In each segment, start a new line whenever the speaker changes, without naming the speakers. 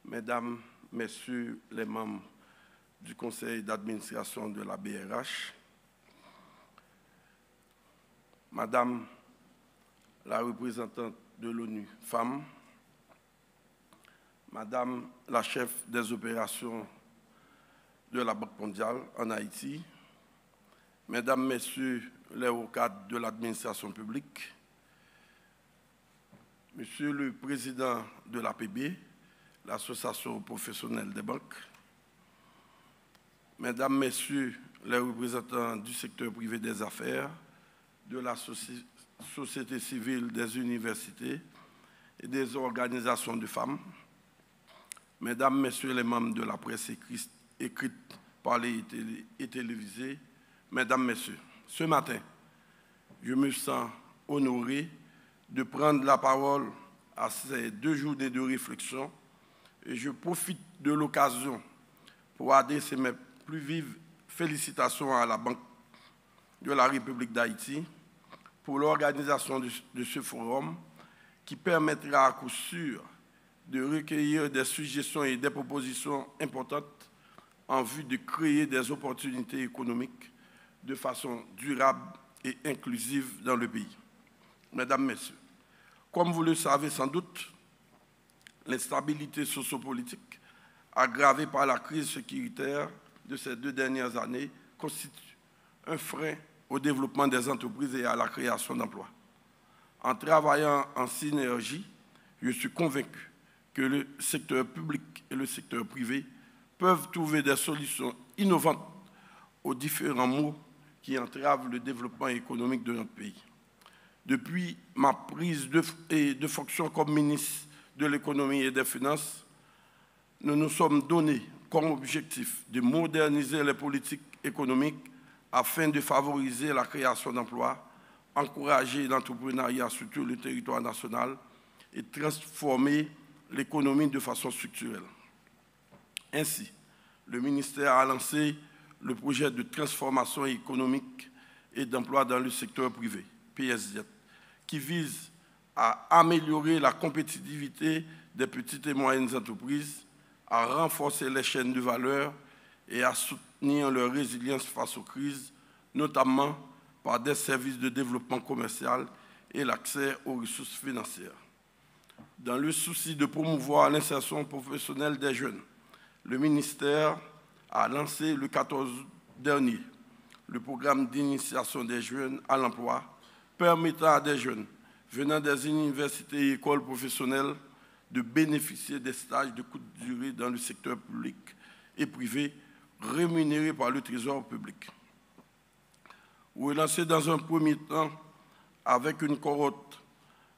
Mesdames, Messieurs les membres du conseil d'administration de la BRH, Madame la représentante de l'ONU Femmes, Madame la chef des opérations de la Banque mondiale en Haïti, Mesdames, Messieurs les hauts cadres de l'administration publique, Monsieur le Président de l'APB, l'Association professionnelle des banques, Mesdames, Messieurs les représentants du secteur privé des affaires, de la société civile, des universités et des organisations de femmes, Mesdames, Messieurs les membres de la presse écrite, parlée et télévisée, Mesdames, Messieurs, ce matin, je me sens honoré de prendre la parole à ces 2 journées de réflexion et je profite de l'occasion pour adresser mes plus vives félicitations à la Banque de la République d'Haïti pour l'organisation de ce forum qui permettra à coup sûr de recueillir des suggestions et des propositions importantes en vue de créer des opportunités économiques de façon durable et inclusive dans le pays. Mesdames, Messieurs, comme vous le savez sans doute, l'instabilité sociopolitique aggravée par la crise sécuritaire de ces 2 dernières années constitue un frein au développement des entreprises et à la création d'emplois. En travaillant en synergie, je suis convaincu que le secteur public et le secteur privé peuvent trouver des solutions innovantes aux différents maux qui entravent le développement économique de notre pays. Depuis ma prise de fonction comme ministre de l'économie et des finances, nous nous sommes donnés comme objectif de moderniser les politiques économiques afin de favoriser la création d'emplois, encourager l'entrepreneuriat sur tout le territoire national et transformer l'économie de façon structurelle. Ainsi, le ministère a lancé le projet de transformation économique et d'emploi dans le secteur privé, PSZ, qui vise à améliorer la compétitivité des petites et moyennes entreprises, à renforcer les chaînes de valeur et à soutenir leur résilience face aux crises, notamment par des services de développement commercial et l'accès aux ressources financières. Dans le souci de promouvoir l'insertion professionnelle des jeunes, le ministère a lancé le 14 août dernier le programme d'initiation des jeunes à l'emploi, permettant à des jeunes venant des universités et écoles professionnelles de bénéficier des stages de courte durée dans le secteur public et privé rémunérés par le Trésor public. Relancé dans un premier temps avec une cohorte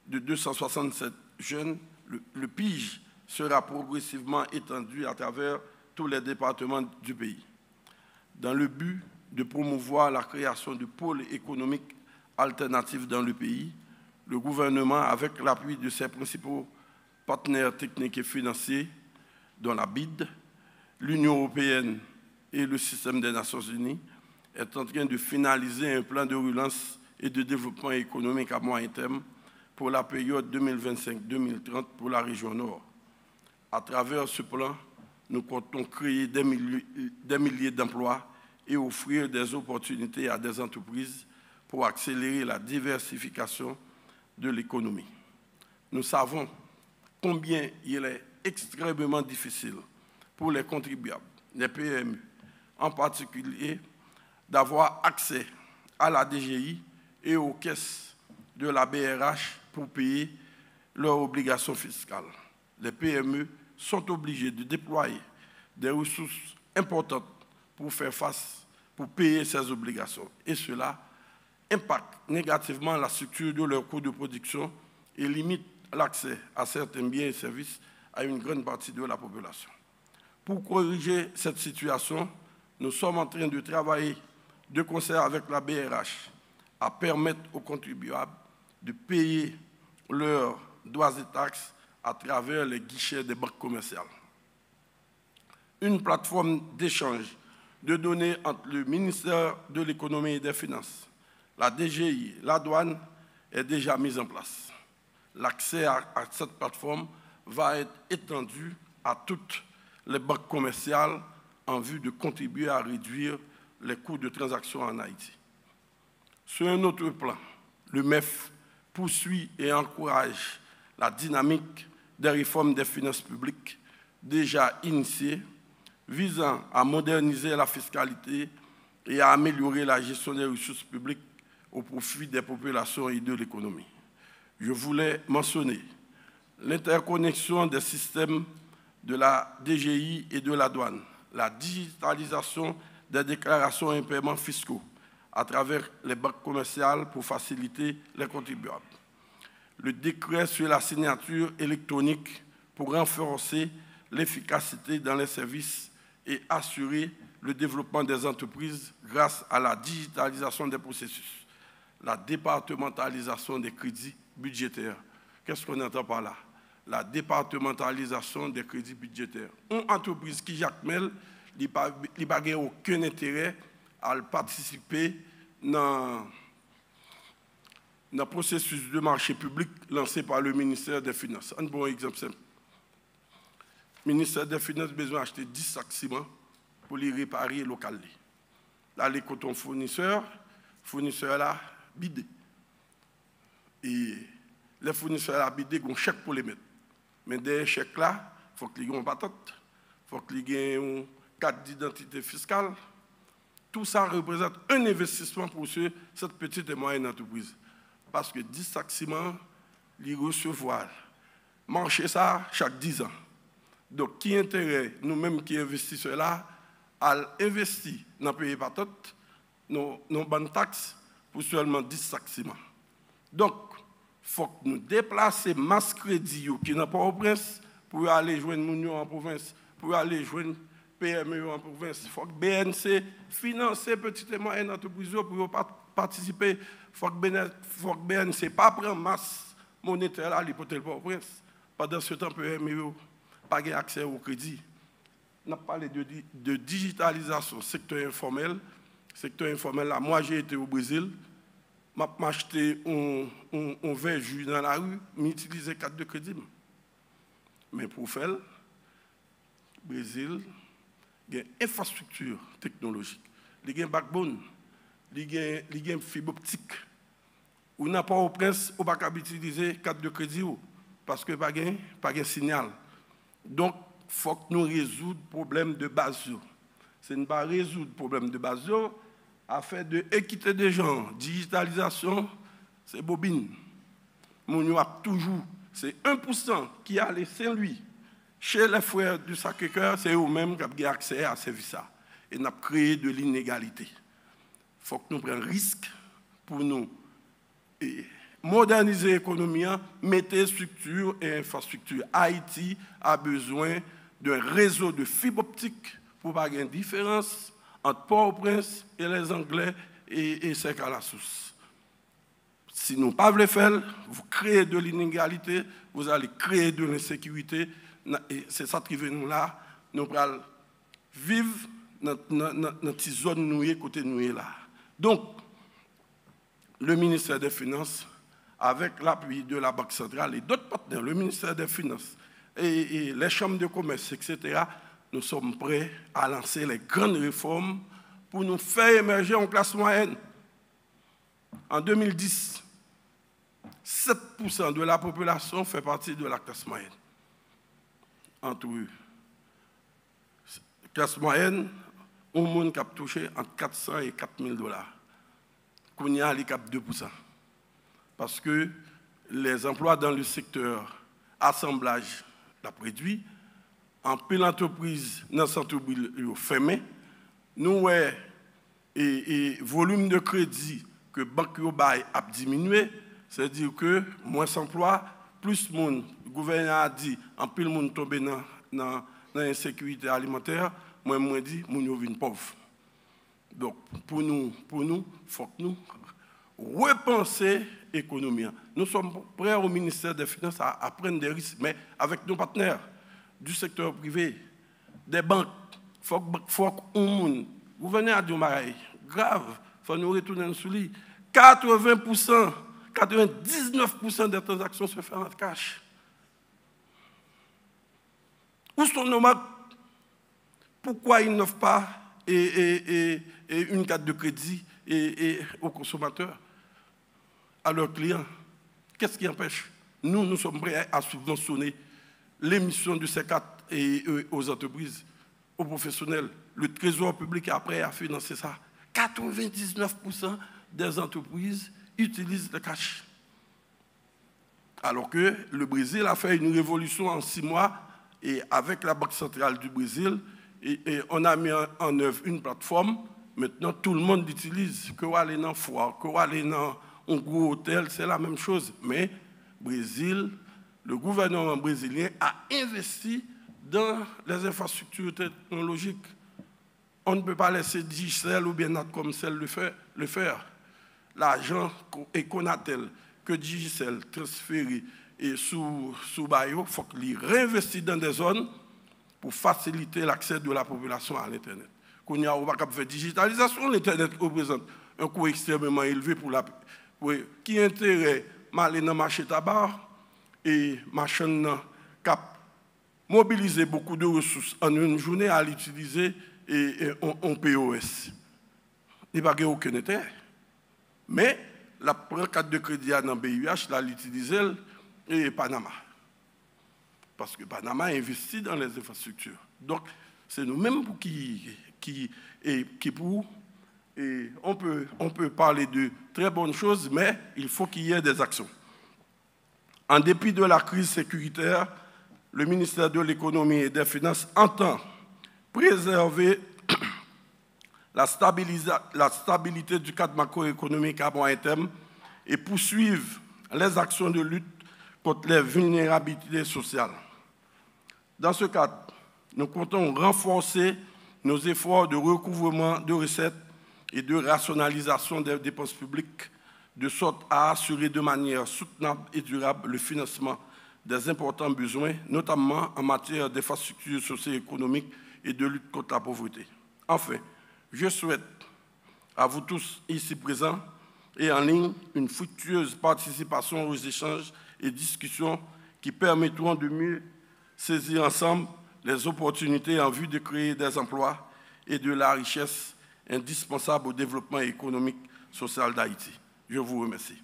de 267 jeunes, le PIJ sera progressivement étendu à travers tous les départements du pays, dans le but de promouvoir la création de pôles économiques alternatifs dans le pays. Le gouvernement, avec l'appui de ses principaux partenaires techniques et financiers, dont la BID, l'Union européenne et le système des Nations unies, est en train de finaliser un plan de relance et de développement économique à moyen terme pour la période 2025-2030 pour la région Nord. À travers ce plan, nous comptons créer des milliers d'emplois et offrir des opportunités à des entreprises pour accélérer la diversification de l'économie. Nous savons combien il est extrêmement difficile pour les contribuables, les PME en particulier, d'avoir accès à la DGI et aux caisses de la BRH pour payer leurs obligations fiscales. Les PME sont obligées de déployer des ressources importantes pour faire face, pour payer ces obligations. Et cela impacte négativement la structure de leurs coûts de production et limite l'accès à certains biens et services à une grande partie de la population. Pour corriger cette situation, nous sommes en train de travailler de concert avec la BRH à permettre aux contribuables de payer leurs droits et taxes à travers les guichets des banques commerciales. Une plateforme d'échange de données entre le ministère de l'économie et des finances, la DGI, la douane est déjà mise en place. L'accès à cette plateforme va être étendu à toutes les banques commerciales en vue de contribuer à réduire les coûts de transaction en Haïti. Sur un autre plan, le MEF poursuit et encourage la dynamique des réformes des finances publiques déjà initiées visant à moderniser la fiscalité et à améliorer la gestion des ressources publiques au profit des populations et de l'économie. Je voulais mentionner l'interconnexion des systèmes de la DGI et de la douane, la digitalisation des déclarations et paiements fiscaux à travers les banques commerciales pour faciliter les contribuables. Le décret sur la signature électronique pour renforcer l'efficacité dans les services et assurer le développement des entreprises grâce à la digitalisation des processus, la départementalisation des crédits budgétaires. Qu'est-ce qu'on entend par là? La départementalisation des crédits budgétaires. Une entreprise qui, Jacques Mel, n'a pas aucun intérêt à participer dans le processus de marché public lancé par le ministère des Finances. Un bon exemple simple. Le ministère des Finances a besoin d'acheter 10 sacs ciment pour les réparer localement. Là, les cotons fournisseurs là, bidé. Et les fournisseurs là, bidé, ont un chèque pour les mettre. Mais derrière chèque là, il faut qu'ils aient une patate, il faut qu'ils aient une carte d'identité fiscale. Tout ça représente un investissement pour cette petite et moyenne entreprise. Parce que 10 sacs ciment, ils recevoir. Marcher ça chaque 10 ans. Donc, qui intérêt, nous-mêmes qui investissons là, à investir dans le pays patate, nos bonnes taxes pour seulement 10 sacs ciment. Donc, il faut que nous déplacions masse crédit qui n'a pas au prince pour aller joindre Mounio en province, pour aller joindre PME en province. Il faut que BNC finance petites et moyennes entreprises pour participer. Il faut que BNC ne pas prendre masse monétaire à l'hypothèse pas au prince. Pendant ce temps, PME n'a pas accès au crédit. On a parlé de digitalisation, secteur informel. Secteur informel, là, moi j'ai été au Brésil. J'ai acheté un verre jus dans la rue, j'utilisais carte de crédit. Mais pour faire, le Brésil, il y a une infrastructure technologique, il y a un backbone, il y a une fibre optique. On n'a pas au prince, on ne peut pas utiliser carte de crédit parce que pas de signal. Donc, il faut que nous résoudre le problème de base. C'est ne pas résoudre le problème de base afin de équiter des gens. Digitalisation, c'est bobine. Mon a toujours, c'est 1% qui a les Saint-Louis. Chez les frères du Sacré-Cœur, c'est eux-mêmes qui ont accès à ce service. Et nous avons créé de l'inégalité. Il faut que nous prenions risque pour nous moderniser l'économie, mettre structure et infrastructure. Haïti a besoin d'un réseau de fibre optique pour pas avoir une différence entre Port-au-Prince et les Anglais et c'est à la source. Si nous ne pouvons pas le faire, vous créez de l'inégalité, vous allez créer de l'insécurité. C'est ça qui veut nous là. Nous allons vivre dans notre zone nouée, côté nouée là. Donc, le ministère des Finances, avec l'appui de la Banque centrale et d'autres partenaires, le ministère des Finances et les chambres de commerce, etc., nous sommes prêts à lancer les grandes réformes pour nous faire émerger en classe moyenne. En 2010, 7% de la population fait partie de la classe moyenne. Entre eux, classe moyenne, un monde qui a touché entre 400 et 4 000 $. Qu'on y a les cap 2%. Parce que les emplois dans le secteur assemblage la produit, en pile entreprise dans le centre-ville fermé, nous et volume de crédit que banque a diminué, c'est-à-dire que moins d'emplois, plus de monde. Le gouvernement a dit en pile monde tombé dans l'insécurité alimentaire, moins dit moun vient pauvre. Donc pour nous, il faut que nous repenser l'économie. Nous sommes prêts au ministère des Finances à prendre des risques, mais avec nos partenaires du secteur privé, des banques, il faut que nous venez à dire grave, il faut nous retourner sous lui. 80%, 99% des transactions se font en cash. Où sont nos marques? Pourquoi ils n'offrent pas une carte de crédit aux consommateurs, à leurs clients? Qu'est-ce qui empêche? Nous sommes prêts à subventionner l'émission de ces cartes aux entreprises, aux professionnels. Le Trésor public est prêt à financer ça. 99% des entreprises utilisent le cash. Alors que le Brésil a fait une révolution en 6 mois et avec la Banque centrale du Brésil, et on a mis en œuvre une plateforme. Maintenant, tout le monde l'utilise. Que vous allez dans foire, que vous allez dans un gros hôtel, c'est la même chose. Mais Brésil, le gouvernement brésilien a investi dans les infrastructures technologiques. On ne peut pas laisser Digicel ou bien Natcomcel le faire. L'argent et Conatel que Digicel transféré et sous Bayo, il faut qu'il réinvestisse dans des zones pour faciliter l'accès de la population à l'Internet. Quand on n'a pas fait digitalisation, l'Internet représente un coût extrêmement élevé pour qui intérêt aller dans le marché tabac et machin cap mobiliser beaucoup de ressources en une journée à l'utiliser en POS. Il n'y a pas aucun intérêt. Mais la carte de crédit dans le BIH, là, l'utiliser et Panama. Parce que Panama investit dans les infrastructures. Donc, c'est nous-mêmes on peut parler de très bonnes choses, mais il faut qu'il y ait des actions. En dépit de la crise sécuritaire, le ministère de l'Économie et des Finances entend préserver la stabilité du cadre macroéconomique à moyen terme et poursuivre les actions de lutte contre les vulnérabilités sociales. Dans ce cadre, nous comptons renforcer nos efforts de recouvrement de recettes et de rationalisation des dépenses publiques, de sorte à assurer de manière soutenable et durable le financement des importants besoins, notamment en matière d'infrastructures socio-économiques et de lutte contre la pauvreté. Enfin, je souhaite à vous tous ici présents et en ligne une fructueuse participation aux échanges et discussions qui permettront de mieux saisir ensemble les opportunités en vue de créer des emplois et de la richesse indispensable au développement économique et social d'Haïti. Je vous remercie.